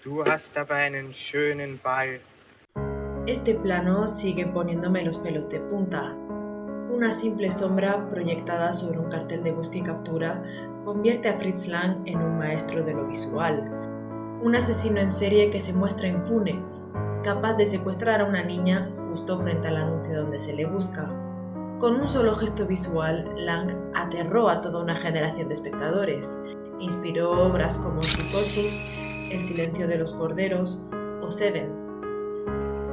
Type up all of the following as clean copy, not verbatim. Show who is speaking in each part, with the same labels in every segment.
Speaker 1: Du hast aber einen schönen Ball.
Speaker 2: Este plano sigue poniéndome los pelos de punta. Una simple sombra proyectada sobre un cartel de busca y captura convierte a Fritz Lang en un maestro de lo visual. Un asesino en serie que se muestra impune, capaz de secuestrar a una niña justo frente al anuncio donde se le busca. Con un solo gesto visual, Lang aterró a toda una generación de espectadores. Inspiró obras como Psicosis, El silencio de los corderos o Seven.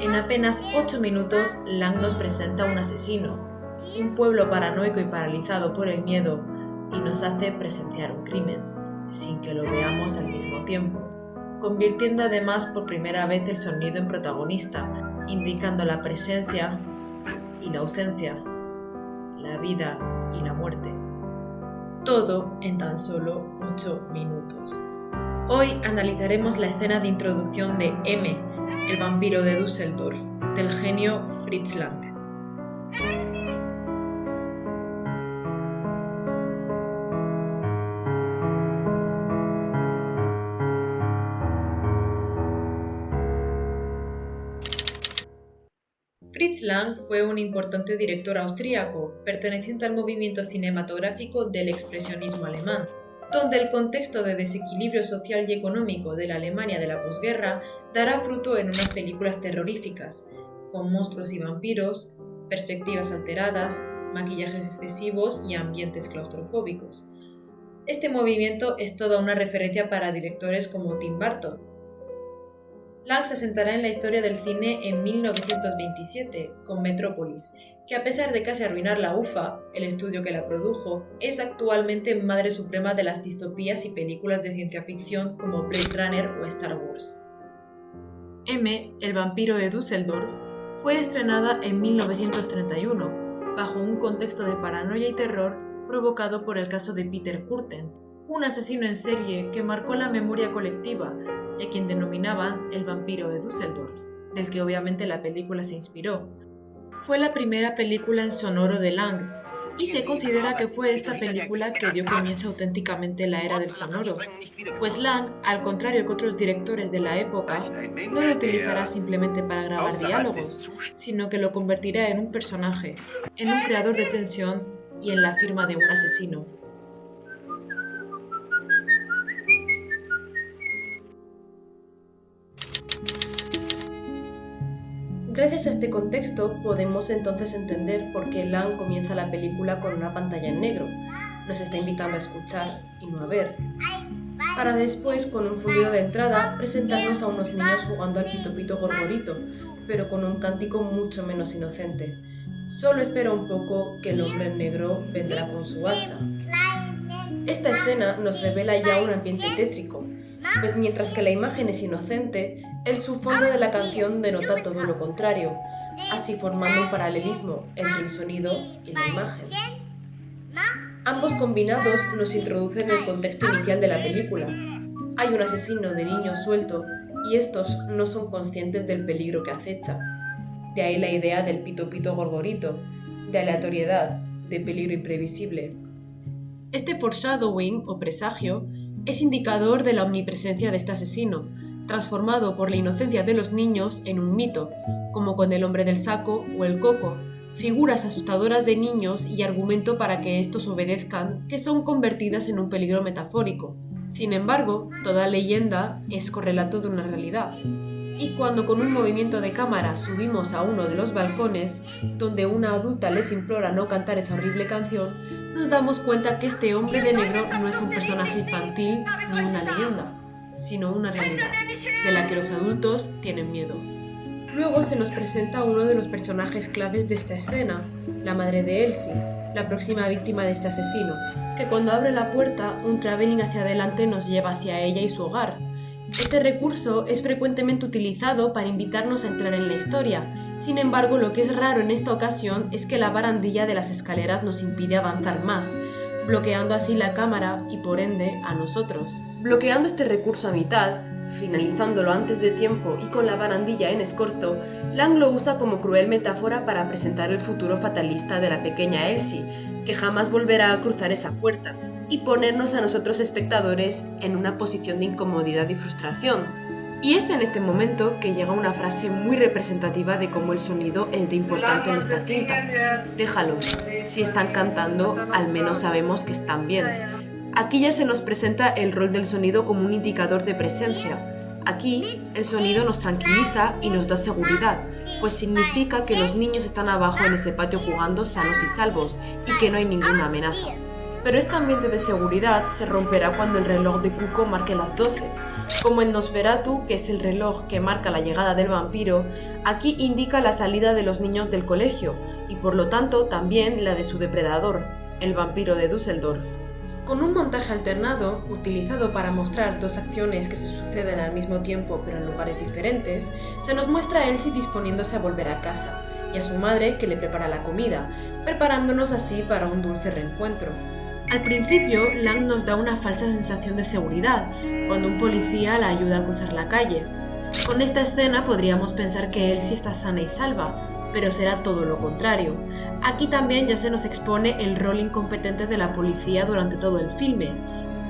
Speaker 2: En apenas 8 minutos, Lang nos presenta un asesino, un pueblo paranoico y paralizado por el miedo, y nos hace presenciar un crimen, sin que lo veamos al mismo tiempo, convirtiendo además por primera vez el sonido en protagonista, indicando la presencia y la ausencia, la vida y la muerte. Todo en tan solo 8 minutos. Hoy analizaremos la escena de introducción de M, el vampiro de Düsseldorf, del genio Fritz Lang. Fritz Lang fue un importante director austríaco, perteneciente al movimiento cinematográfico del expresionismo alemán, donde el contexto de desequilibrio social y económico de la Alemania de la posguerra dará fruto en unas películas terroríficas, con monstruos y vampiros, perspectivas alteradas, maquillajes excesivos y ambientes claustrofóbicos. Este movimiento es toda una referencia para directores como Tim Burton. Lang se asentará en la historia del cine en 1927 con Metrópolis, que a pesar de casi arruinar la UFA, el estudio que la produjo, es actualmente madre suprema de las distopías y películas de ciencia ficción como Blade Runner o Star Wars. M, el vampiro de Düsseldorf, fue estrenada en 1931, bajo un contexto de paranoia y terror provocado por el caso de Peter Kürten, un asesino en serie que marcó la memoria colectiva y a quien denominaban el vampiro de Düsseldorf, del que obviamente la película se inspiró. Fue la primera película en sonoro de Lang, y se considera que fue esta película que dio comienzo auténticamente la era del sonoro, pues Lang, al contrario que otros directores de la época, no lo utilizará simplemente para grabar diálogos, sino que lo convertirá en un personaje, en un creador de tensión y en la firma de un asesino. Gracias a este contexto podemos entonces entender por qué Lang comienza la película con una pantalla en negro. Nos está invitando a escuchar y no a ver. Para después, con un fundido de entrada, presentarnos a unos niños jugando al pito pito gorgorito, pero con un cántico mucho menos inocente. Solo espera un poco que el hombre en negro vendrá con su hacha. Esta escena nos revela ya un ambiente tétrico, pues mientras que la imagen es inocente, el subfondo de la canción denota todo lo contrario, así formando un paralelismo entre el sonido y la imagen. Ambos combinados nos introducen el contexto inicial de la película. Hay un asesino de niños suelto y estos no son conscientes del peligro que acecha. De ahí la idea del pito pito gorgorito, de aleatoriedad, de peligro imprevisible. Este foreshadowing o presagio es indicador de la omnipresencia de este asesino, transformado por la inocencia de los niños en un mito, como con el hombre del saco o el coco, figuras asustadoras de niños y argumento para que estos obedezcan, que son convertidas en un peligro metafórico. Sin embargo, toda leyenda es correlato de una realidad. Y cuando con un movimiento de cámara subimos a uno de los balcones, donde una adulta les implora no cantar esa horrible canción, nos damos cuenta que este hombre de negro no es un personaje infantil ni una leyenda, sino una realidad, de la que los adultos tienen miedo. Luego se nos presenta uno de los personajes claves de esta escena, la madre de Elsie, la próxima víctima de este asesino, que cuando abre la puerta, un traveling hacia adelante nos lleva hacia ella y su hogar. Este recurso es frecuentemente utilizado para invitarnos a entrar en la historia. Sin embargo, lo que es raro en esta ocasión es que la barandilla de las escaleras nos impide avanzar más, bloqueando así la cámara y por ende a nosotros. Bloqueando este recurso a mitad, finalizándolo antes de tiempo y con la barandilla en escorzo, Lang lo usa como cruel metáfora para presentar el futuro fatalista de la pequeña Elsie, que jamás volverá a cruzar esa puerta, y ponernos a nosotros espectadores en una posición de incomodidad y frustración. Y es en este momento que llega una frase muy representativa de cómo el sonido es de importante en esta cinta. Déjalos, si están cantando, al menos sabemos que están bien. Aquí ya se nos presenta el rol del sonido como un indicador de presencia. Aquí, el sonido nos tranquiliza y nos da seguridad, pues significa que los niños están abajo en ese patio jugando sanos y salvos y que no hay ninguna amenaza. Pero este ambiente de seguridad se romperá cuando el reloj de Cuco marque las 12. Como en Nosferatu, que es el reloj que marca la llegada del vampiro, aquí indica la salida de los niños del colegio y por lo tanto también la de su depredador, el vampiro de Düsseldorf. Con un montaje alternado, utilizado para mostrar dos acciones que se suceden al mismo tiempo pero en lugares diferentes, se nos muestra a Elsie disponiéndose a volver a casa y a su madre que le prepara la comida, preparándonos así para un dulce reencuentro. Al principio, Lang nos da una falsa sensación de seguridad, cuando un policía la ayuda a cruzar la calle. Con esta escena podríamos pensar que Elsie está sana y salva, pero será todo lo contrario. Aquí también ya se nos expone el rol incompetente de la policía durante todo el filme,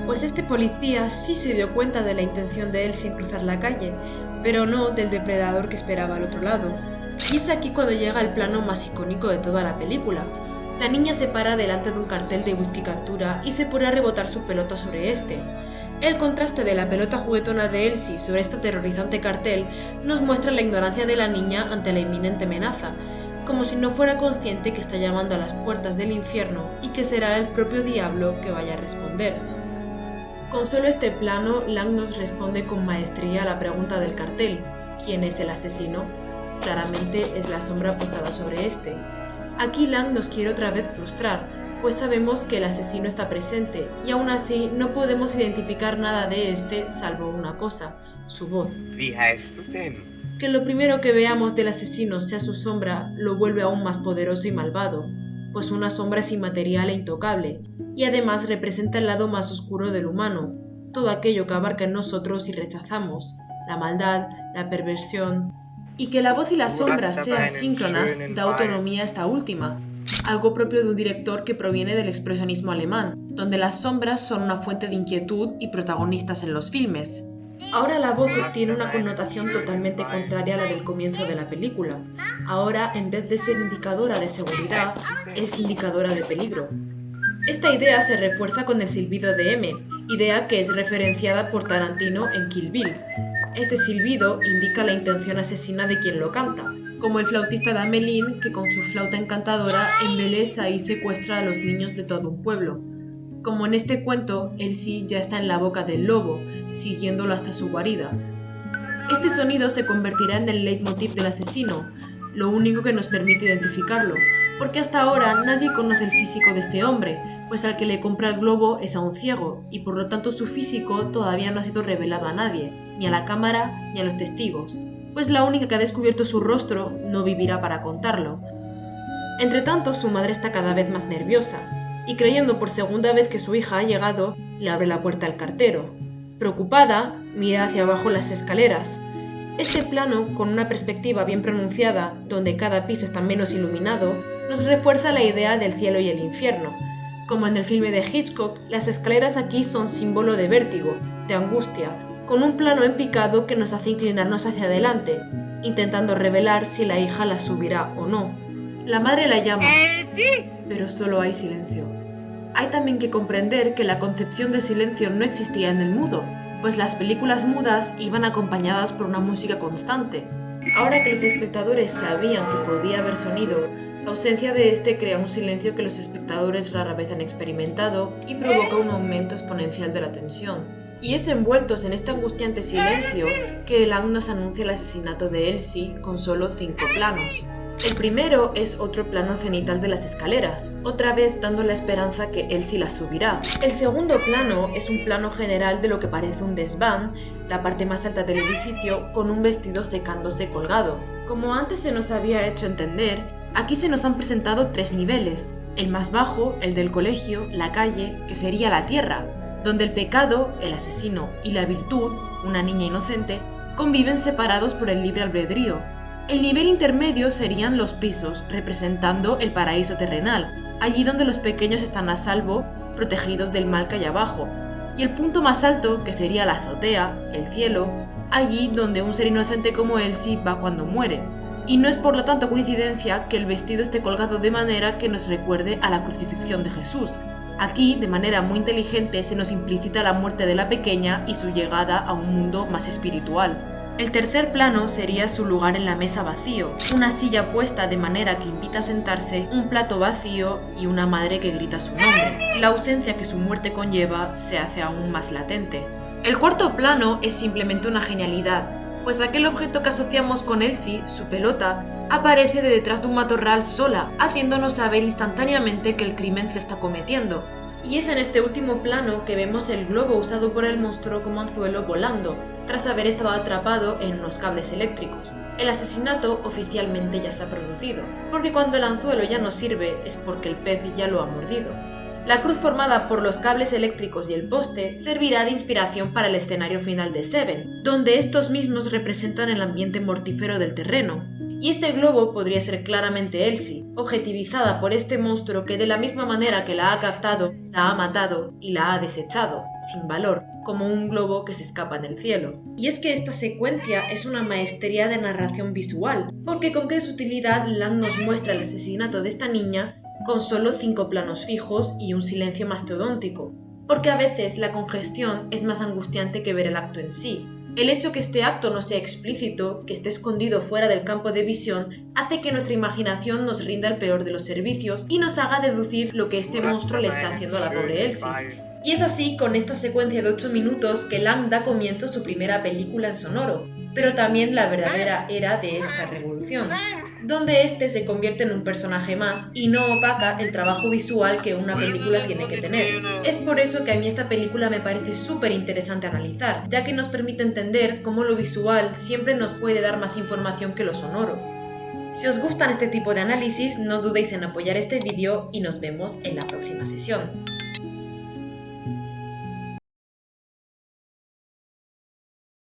Speaker 2: pues este policía sí se dio cuenta de la intención de Elsie en cruzar la calle, pero no del depredador que esperaba al otro lado. Y es aquí cuando llega el plano más icónico de toda la película. La niña se para delante de un cartel de whisky captura y se pone a rebotar su pelota sobre este. El contraste de la pelota juguetona de Elsie sobre este aterrorizante cartel nos muestra la ignorancia de la niña ante la inminente amenaza, como si no fuera consciente que está llamando a las puertas del infierno y que será el propio diablo que vaya a responder. Con solo este plano, Lang nos responde con maestría a la pregunta del cartel: ¿quién es el asesino? Claramente es la sombra posada sobre este. Aquí Lang nos quiere otra vez frustrar, pues sabemos que el asesino está presente y aún así no podemos identificar nada de este salvo una cosa: su voz.
Speaker 1: Wie heißt du denn?
Speaker 2: Que lo primero que veamos del asesino sea su sombra lo vuelve aún más poderoso y malvado, pues una sombra es inmaterial e intocable, y además representa el lado más oscuro del humano, todo aquello que abarca en nosotros y rechazamos, la maldad, la perversión. Y que la voz y la sombra sean síncronas da autonomía a esta última, algo propio de un director que proviene del expresionismo alemán, donde las sombras son una fuente de inquietud y protagonistas en los filmes. Ahora la voz tiene una connotación totalmente contraria a la del comienzo de la película. Ahora, en vez de ser indicadora de seguridad, es indicadora de peligro. Esta idea se refuerza con el silbido de M, idea que es referenciada por Tarantino en Kill Bill. Este silbido indica la intención asesina de quien lo canta, como el flautista de Amélie que con su flauta encantadora embelesa y secuestra a los niños de todo un pueblo. Como en este cuento, Elsie ya está en la boca del lobo, siguiéndolo hasta su guarida. Este sonido se convertirá en el leitmotiv del asesino, lo único que nos permite identificarlo, porque hasta ahora nadie conoce el físico de este hombre, pues al que le compra el globo es a un ciego, y por lo tanto su físico todavía no ha sido revelado a nadie, ni a la cámara ni a los testigos, pues la única que ha descubierto su rostro no vivirá para contarlo. Entretanto, su madre está cada vez más nerviosa, y creyendo por segunda vez que su hija ha llegado, le abre la puerta al cartero. Preocupada, mira hacia abajo las escaleras. Este plano, con una perspectiva bien pronunciada, donde cada piso está menos iluminado, nos refuerza la idea del cielo y el infierno. Como en el filme de Hitchcock, las escaleras aquí son símbolo de vértigo, de angustia, con un plano en picado que nos hace inclinarnos hacia adelante, intentando revelar si la hija la subirá o no. La madre la llama, pero solo hay silencio. Hay también que comprender que la concepción de silencio no existía en el mudo, pues las películas mudas iban acompañadas por una música constante. Ahora que los espectadores sabían que podía haber sonido, la ausencia de este crea un silencio que los espectadores rara vez han experimentado y provoca un aumento exponencial de la tensión. Y es envueltos en este angustiante silencio que Lang nos anuncia el asesinato de Elsie con solo 5 planos. El primero es otro plano cenital de las escaleras, otra vez dando la esperanza que Elsie las subirá. El segundo plano es un plano general de lo que parece un desván, la parte más alta del edificio, con un vestido secándose colgado. Como antes se nos había hecho entender, aquí se nos han presentado 3 niveles: el más bajo, el del colegio, la calle, que sería la tierra, donde el pecado, el asesino, y la virtud, una niña inocente, conviven separados por el libre albedrío. El nivel intermedio serían los pisos, representando el paraíso terrenal, allí donde los pequeños están a salvo, protegidos del mal que hay abajo, y el punto más alto, que sería la azotea, el cielo, allí donde un ser inocente como Elsie va cuando muere. Y no es por lo tanto coincidencia que el vestido esté colgado de manera que nos recuerde a la crucifixión de Jesús. Aquí, de manera muy inteligente, se nos implicita la muerte de la pequeña y su llegada a un mundo más espiritual. El tercer plano sería su lugar en la mesa vacío, una silla puesta de manera que invita a sentarse, un plato vacío y una madre que grita su nombre. La ausencia que su muerte conlleva se hace aún más latente. El cuarto plano es simplemente una genialidad, pues aquel objeto que asociamos con Elsie, su pelota, aparece de detrás de un matorral sola, haciéndonos saber instantáneamente que el crimen se está cometiendo. Y es en este último plano que vemos el globo usado por el monstruo como anzuelo volando, tras haber estado atrapado en unos cables eléctricos. El asesinato oficialmente ya se ha producido, porque cuando el anzuelo ya no sirve es porque el pez ya lo ha mordido. La cruz formada por los cables eléctricos y el poste servirá de inspiración para el escenario final de Seven, donde estos mismos representan el ambiente mortífero del terreno. Y este globo podría ser claramente Elsie, objetivizada por este monstruo que de la misma manera que la ha captado, la ha matado y la ha desechado, sin valor, como un globo que se escapa en el cielo. Y es que esta secuencia es una maestría de narración visual, porque con qué sutilidad Lang nos muestra el asesinato de esta niña con solo 5 planos fijos y un silencio mastodóntico, porque a veces la congestión es más angustiante que ver el acto en sí. El hecho que este acto no sea explícito, que esté escondido fuera del campo de visión, hace que nuestra imaginación nos rinda el peor de los servicios y nos haga deducir lo que este monstruo le está haciendo a la pobre Elsie. Y es así, con esta secuencia de 8 minutos, que Lang da comienzo a su primera película en sonoro, pero también la verdadera era de esta revolución, donde este se convierte en un personaje más y no opaca el trabajo visual que una película tiene que tener. Es por eso que a mí esta película me parece súper interesante analizar, ya que nos permite entender cómo lo visual siempre nos puede dar más información que lo sonoro. Si os gustan este tipo de análisis, no dudéis en apoyar este vídeo y nos vemos en la próxima sesión.